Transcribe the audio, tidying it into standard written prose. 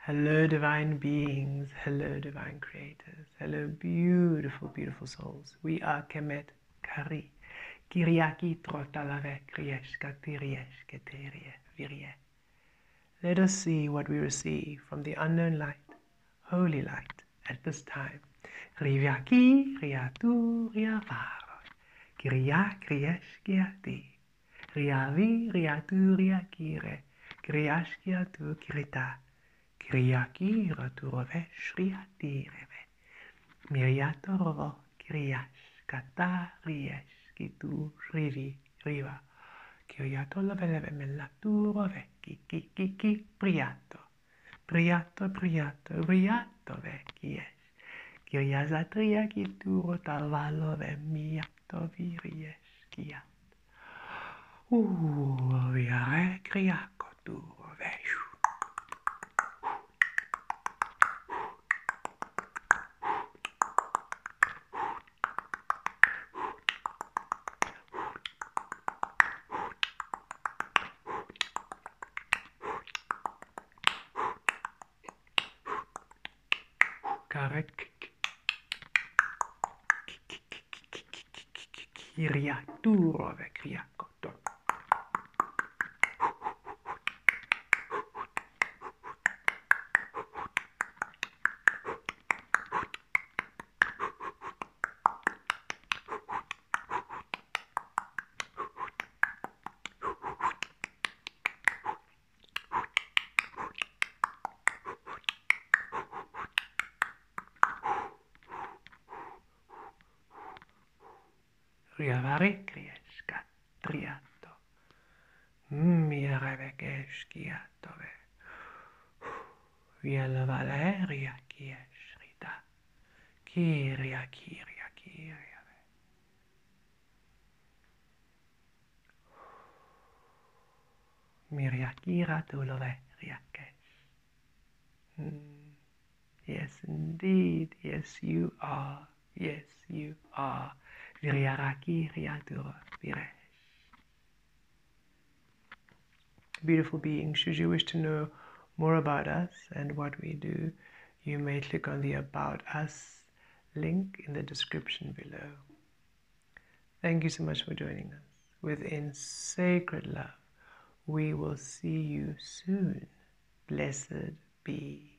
Hello, divine beings. Hello, divine creators. Hello, beautiful, beautiful souls. We are Kemet Kari. Kiriaki Trotalave Kriesh Katiriesh Keterie Virie. Let us see what we receive from the unknown light, holy light, at this time. Riviaki Riatu Riavaro. Kiria Kriesh Kiati. Riavi Riatu Riakire. Kriash Kiatu Kirita. Kriaki raturove shriati reve. Miriatorovo kriash kata riesh kitu rivi riva. Kiriato laveleve mellaturove ki priato. Priato priato ve kiesh. Kiriazatria kituro talvalove miato viriesh kiat. Viare kriako turove. Kiriaturove kriakoto. Riavare krieshka triato. Mireve keskiatove. Vielä valeria kiesrita. Kirja. Mirja kira tulove riakesh. Yes, indeed. Yes, you are. Yes, you are. Viriaraki riatura viresh. Beautiful beings, should you wish to know more about us and what we do, you may click on the About Us link in the description below. Thank you so much for joining us. Within sacred love, we will see you soon. Blessed be.